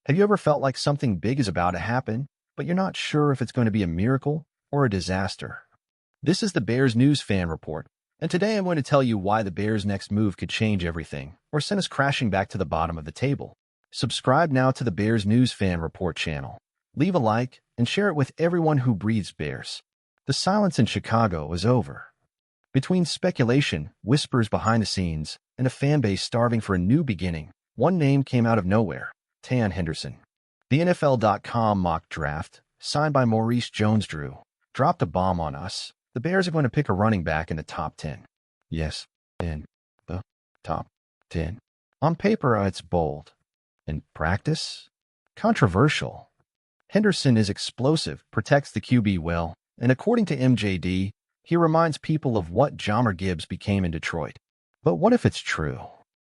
Have you ever felt like something big is about to happen, but you're not sure if it's going to be a miracle or a disaster? This is the Bears News Fan Report, and today I'm going to tell you why the Bears' next move could change everything or send us crashing back to the bottom of the table. Subscribe now to the Bears News Fan Report channel. Leave a like and share it with everyone who breathes Bears. The silence in Chicago is over. Between speculation, whispers behind the scenes, and a fan base starving for a new beginning, one name came out of nowhere: Tan Henderson. The NFL.com mock draft, signed by Maurice Jones-Drew, dropped a bomb on us. The Bears are going to pick a running back in the top 10. Yes, in the top 10. On paper, it's bold. In practice, controversial. Henderson is explosive, protects the QB well, and according to MJD, he reminds people of what Jahmyr Gibbs became in Detroit. But what if it's true?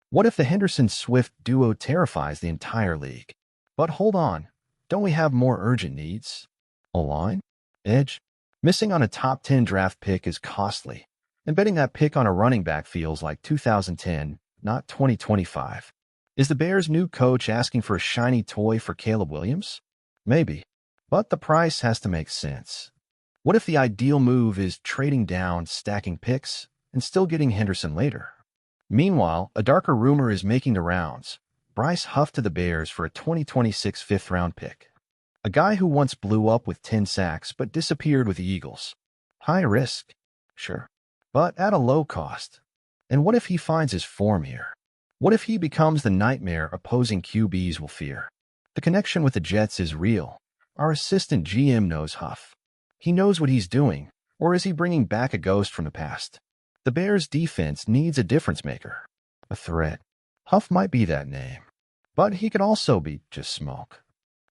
What if the Henderson-Swift duo terrifies the entire league? But hold on, don't we have more urgent needs? O-line? Edge? Missing on a top 10 draft pick is costly, and betting that pick on a running back feels like 2010, not 2025. Is the Bears' new coach asking for a shiny toy for Caleb Williams? Maybe, but the price has to make sense. What if the ideal move is trading down, stacking picks, and still getting Henderson later? Meanwhile, a darker rumor is making the rounds: Bryce Huff to the Bears for a 2026 fifth-round pick. A guy who once blew up with 10 sacks but disappeared with the Eagles. High risk, sure, but at a low cost. And what if he finds his form here? What if he becomes the nightmare opposing QBs will fear? The connection with the Jets is real. Our assistant GM knows Huff. He knows what he's doing, or is he bringing back a ghost from the past? The Bears' defense needs a difference maker, a threat. Huff might be that name, but he could also be just smoke.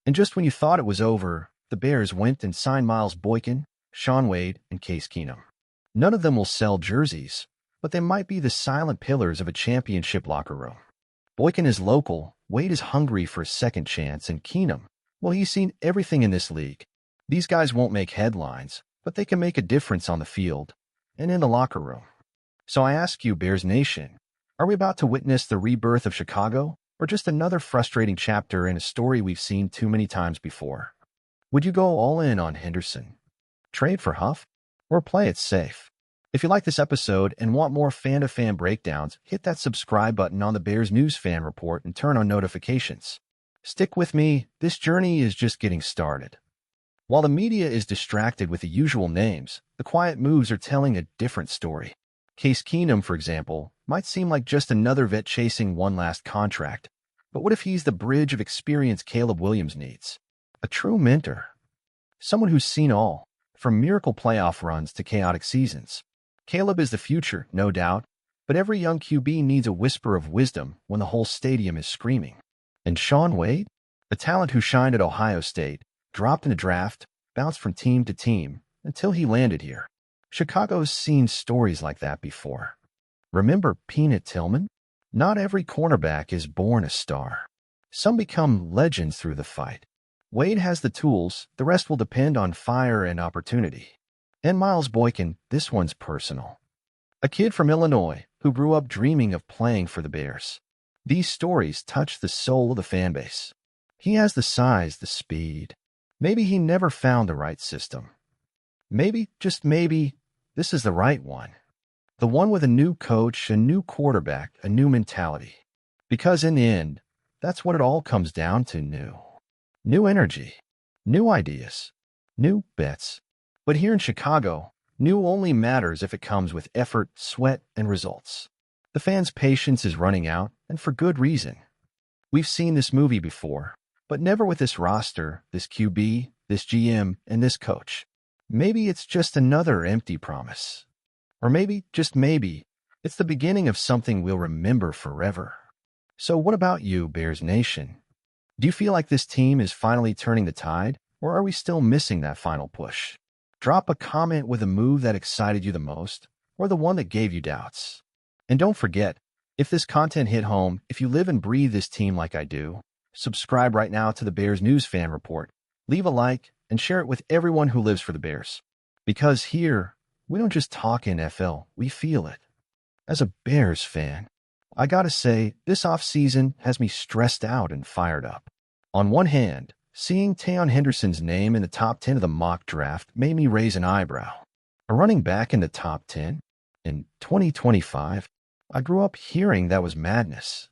And just when you thought it was over, the Bears went and signed Miles Boykin, Shaun Wade, and Case Keenum. None of them will sell jerseys, but they might be the silent pillars of a championship locker room. Boykin is local, Wade is hungry for a second chance, and Keenum, well, he's seen everything in this league. These guys won't make headlines, but they can make a difference on the field and in the locker room. So I ask you, Bears Nation, are we about to witness the rebirth of Chicago, or just another frustrating chapter in a story we've seen too many times before? Would you go all in on Henderson, trade for Huff, or play it safe? If you like this episode and want more fan-to-fan breakdowns, hit that subscribe button on the Bears News Fan Report and turn on notifications. Stick with me, this journey is just getting started. While the media is distracted with the usual names, the quiet moves are telling a different story. Case Keenum, for example, might seem like just another vet chasing one last contract, but what if he's the bridge of experience Caleb Williams needs? A true mentor. Someone who's seen all, from miracle playoff runs to chaotic seasons. Caleb is the future, no doubt, but every young QB needs a whisper of wisdom when the whole stadium is screaming. And Shaun Wade? A talent who shined at Ohio State, dropped in the draft, bounced from team to team, until he landed here. Chicago's seen stories like that before. Remember Peanut Tillman? Not every cornerback is born a star. Some become legends through the fight. Wade has the tools, the rest will depend on fire and opportunity. And Miles Boykin, this one's personal. A kid from Illinois who grew up dreaming of playing for the Bears. These stories touch the soul of the fan base. He has the size, the speed. Maybe he never found the right system. Maybe, just maybe, this is the right one. The one with a new coach, a new quarterback, a new mentality. Because in the end, that's what it all comes down to: new. New energy, new ideas, new bets. But here in Chicago, new only matters if it comes with effort, sweat, and results. The fans' patience is running out, and for good reason. We've seen this movie before, but never with this roster, this QB, this GM, and this coach. Maybe it's just another empty promise. Or maybe, just maybe, it's the beginning of something we'll remember forever. So what about you, Bears Nation? Do you feel like this team is finally turning the tide, or are we still missing that final push? Drop a comment with a move that excited you the most, or the one that gave you doubts. And don't forget, if this content hit home, if you live and breathe this team like I do, subscribe right now to the Bears News Fan Report. Leave a like and share it with everyone who lives for the Bears. Because here, we don't just talk NFL, we feel it. As a Bears fan, I gotta say, this offseason has me stressed out and fired up. On one hand, seeing Tayon Henderson's name in the top 10 of the mock draft made me raise an eyebrow. A running back in the top 10? In 2025? I grew up hearing that was madness.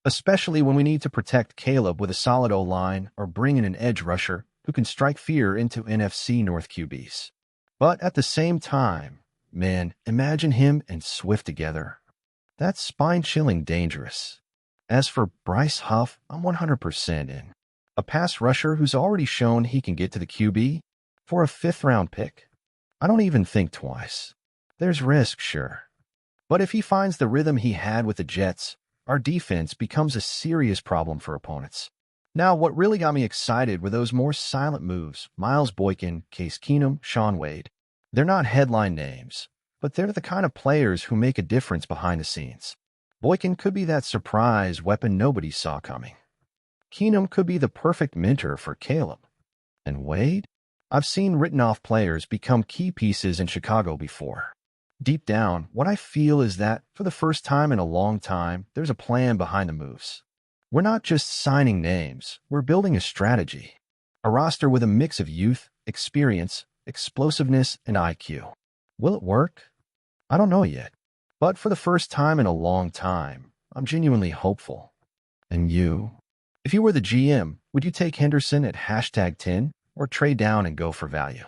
Especially when we need to protect Caleb with a solid O-line or bring in an edge rusher who can strike fear into NFC North QBs. But at the same time, man, imagine him and Swift together. That's spine-chilling dangerous. As for Bryce Huff, I'm 100% in. A pass rusher who's already shown he can get to the QB for a fifth-round pick. I don't even think twice. There's risk, sure. But if he finds the rhythm he had with the Jets, our defense becomes a serious problem for opponents. Now, what really got me excited were those more silent moves. Miles Boykin, Case Keenum, Shaun Wade. They're not headline names, but they're the kind of players who make a difference behind the scenes. Boykin could be that surprise weapon nobody saw coming. Keenum could be the perfect mentor for Caleb. And Wade? I've seen written-off players become key pieces in Chicago before. Deep down, what I feel is that, for the first time in a long time, there's a plan behind the moves. We're not just signing names, we're building a strategy. A roster with a mix of youth, experience, explosiveness, and IQ. Will it work? I don't know yet. But for the first time in a long time, I'm genuinely hopeful. And you? If you were the GM, would you take Henderson at #10 or trade down and go for value?